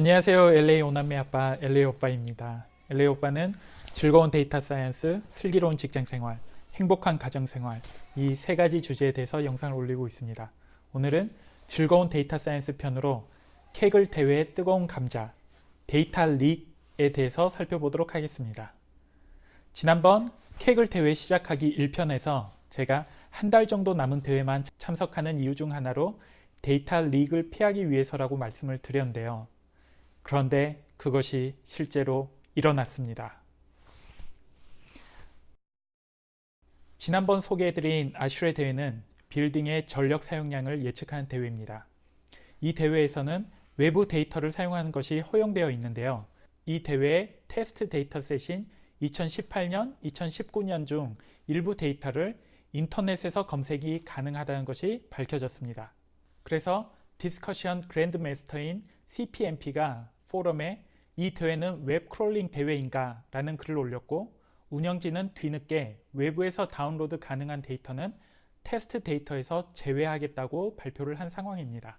안녕하세요. LA 오남매 아빠 LA 오빠입니다. LA 오빠는 즐거운 데이터 사이언스, 슬기로운 직장 생활, 행복한 가정 생활 이 세 가지 주제에 대해서 영상을 올리고 있습니다. 오늘은 즐거운 데이터 사이언스 편으로 케글 대회의 뜨거운 감자, 데이터 릭에 대해서 살펴보도록 하겠습니다. 지난번 케글 대회 시작하기 1편에서 제가 한 달 정도 남은 대회만 참석하는 이유 중 하나로 데이터 릭을 피하기 위해서라고 말씀을 드렸는데요. 그런데 그것이 실제로 일어났습니다. 지난번 소개해드린 아슈레 대회는 빌딩의 전력 사용량을 예측하는 대회입니다. 이 대회에서는 외부 데이터를 사용하는 것이 허용되어 있는데요. 이 대회의 테스트 데이터셋인 2018년, 2019년 중 일부 데이터를 인터넷에서 검색이 가능하다는 것이 밝혀졌습니다. 그래서 디스커션 그랜드 마스터인 CPMP가 포럼에 이 대회는 웹 크롤링 대회인가? 라는 글을 올렸고 운영진은 뒤늦게 외부에서 다운로드 가능한 데이터는 테스트 데이터에서 제외하겠다고 발표를 한 상황입니다.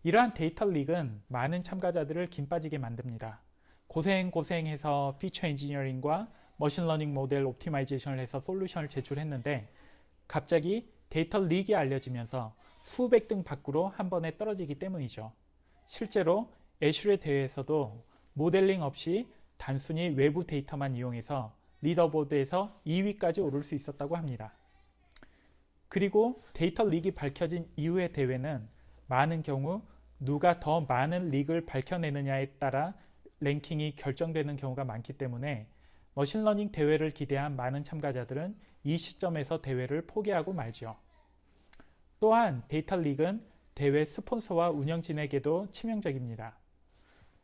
이러한 데이터 릭은 많은 참가자들을 긴 빠지게 만듭니다. 고생해서 피처 엔지니어링과 머신러닝 모델 옵티마이제이션을 해서 솔루션을 제출했는데 갑자기 데이터 릭이 알려지면서 수백 등 밖으로 한 번에 떨어지기 때문이죠. 실제로 애슐의 대회에서도 모델링 없이 단순히 외부 데이터만 이용해서 리더보드에서 2위까지 오를 수 있었다고 합니다. 그리고 데이터 릭이 밝혀진 이후의 대회는 많은 경우 누가 더 많은 릭을 밝혀내느냐에 따라 랭킹이 결정되는 경우가 많기 때문에 머신러닝 대회를 기대한 많은 참가자들은 이 시점에서 대회를 포기하고 말죠. 또한 데이터 릭은 대회 스폰서와 운영진에게도 치명적입니다.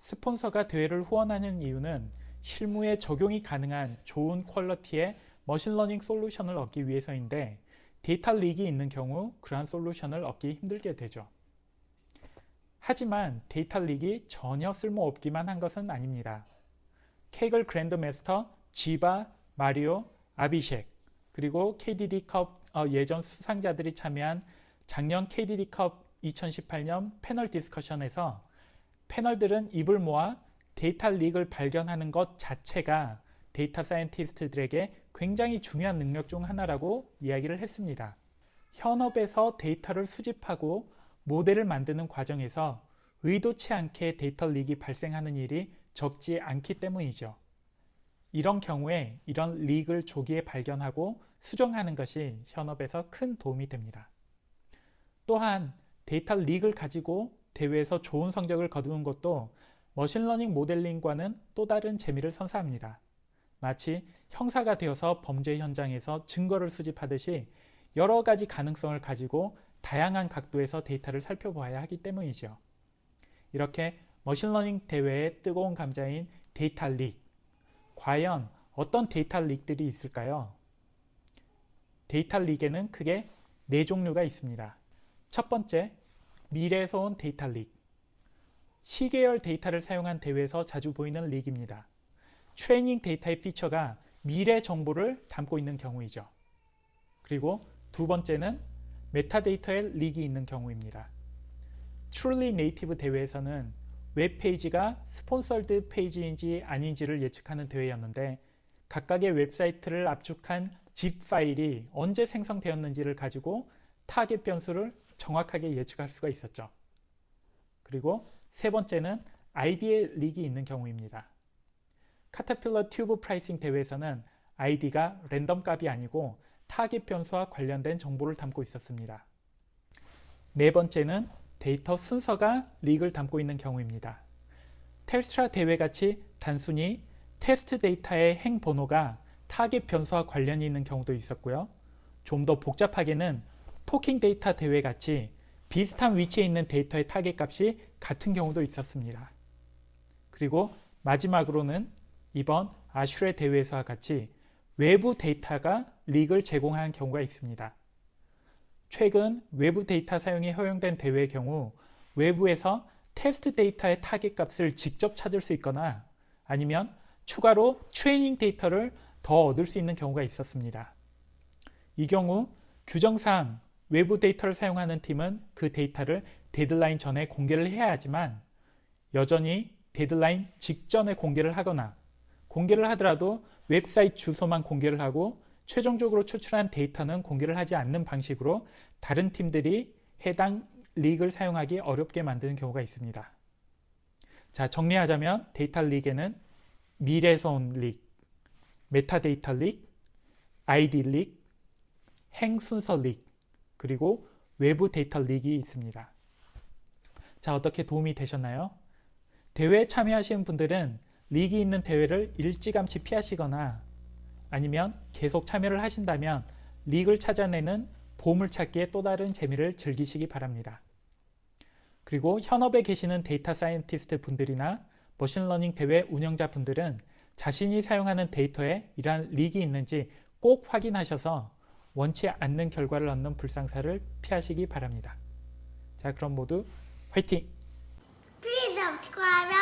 스폰서가 대회를 후원하는 이유는 실무에 적용이 가능한 좋은 퀄리티의 머신러닝 솔루션을 얻기 위해서인데 데이터 릭이 있는 경우 그러한 솔루션을 얻기 힘들게 되죠. 하지만 데이터 릭이 전혀 쓸모없기만 한 것은 아닙니다. 케글 그랜드 마스터, 지바, 마리오, 아비쉑 그리고 KDD컵 예전 수상자들이 참여한 작년 KDD컵 2018년 패널 디스커션에서 패널들은 입을 모아 데이터 릭을 발견하는 것 자체가 데이터 사이언티스트들에게 굉장히 중요한 능력 중 하나라고 이야기를 했습니다. 현업에서 데이터를 수집하고 모델을 만드는 과정에서 의도치 않게 데이터 릭이 발생하는 일이 적지 않기 때문이죠. 이런 경우에 이런 릭을 조기에 발견하고 수정하는 것이 현업에서 큰 도움이 됩니다. 또한 데이터 릭을 가지고 대회에서 좋은 성적을 거두는 것도 머신러닝 모델링과는 또 다른 재미를 선사합니다. 마치 형사가 되어서 범죄 현장에서 증거를 수집하듯이 여러 가지 가능성을 가지고 다양한 각도에서 데이터를 살펴봐야 하기 때문이죠. 이렇게 머신러닝 대회의 뜨거운 감자인 데이터 릭. 과연 어떤 데이터 릭들이 있을까요? 데이터 릭에는 크게 4종류가 있습니다. 첫 번째, 미래에서 온 데이터 릭. 시계열 데이터를 사용한 대회에서 자주 보이는 릭입니다. 트레이닝 데이터의 피처가 미래 정보를 담고 있는 경우이죠. 그리고 두 번째는 메타데이터의 릭이 있는 경우입니다. Truly Native 대회에서는 웹페이지가 스폰서드 페이지인지 아닌지를 예측하는 대회였는데 각각의 웹사이트를 압축한 zip 파일이 언제 생성되었는지를 가지고 타겟 변수를 정확하게 예측할 수가 있었죠. 그리고 세 번째는 아이디의 릭이 있는 경우입니다. 카타필러 튜브 프라이싱 대회에서는 아이디가 랜덤 값이 아니고 타겟 변수와 관련된 정보를 담고 있었습니다. 네 번째는 데이터 순서가 릭을 담고 있는 경우입니다. 텔스트라 대회같이 단순히 테스트 데이터의 행 번호가 타겟 변수와 관련이 있는 경우도 있었고요. 좀 더 복잡하게는 토킹 데이터 대회같이 비슷한 위치에 있는 데이터의 타겟 값이 같은 경우도 있었습니다. 그리고 마지막으로는 이번 아슈레 대회에서와 같이 외부 데이터가 릭을 제공하는 경우가 있습니다. 최근 외부 데이터 사용이 허용된 대회의 경우 외부에서 테스트 데이터의 타겟 값을 직접 찾을 수 있거나 아니면 추가로 트레이닝 데이터를 더 얻을 수 있는 경우가 있었습니다. 이 경우 규정상 외부 데이터를 사용하는 팀은 그 데이터를 데드라인 전에 공개를 해야 하지만 여전히 데드라인 직전에 공개를 하거나 공개를 하더라도 웹사이트 주소만 공개를 하고 최종적으로 추출한 데이터는 공개를 하지 않는 방식으로 다른 팀들이 해당 릭을 사용하기 어렵게 만드는 경우가 있습니다. 자, 정리하자면 데이터 릭에는 미래에서 온 릭, 메타데이터 릭, 아이디 릭, 행 순서 릭, 그리고 외부 데이터 릭이 있습니다. 자, 어떻게 도움이 되셨나요? 대회에 참여하시는 분들은 릭이 있는 대회를 일찌감치 피하시거나 아니면 계속 참여를 하신다면 릭을 찾아내는 보물찾기의 또 다른 재미를 즐기시기 바랍니다. 그리고 현업에 계시는 데이터 사이언티스트 분들이나 머신러닝 대회 운영자 분들은 자신이 사용하는 데이터에 이러한 릭이 있는지 꼭 확인하셔서 원치 않는 결과를 얻는 불상사를 피하시기 바랍니다. 자, 그럼 모두 화이팅! Please subscribe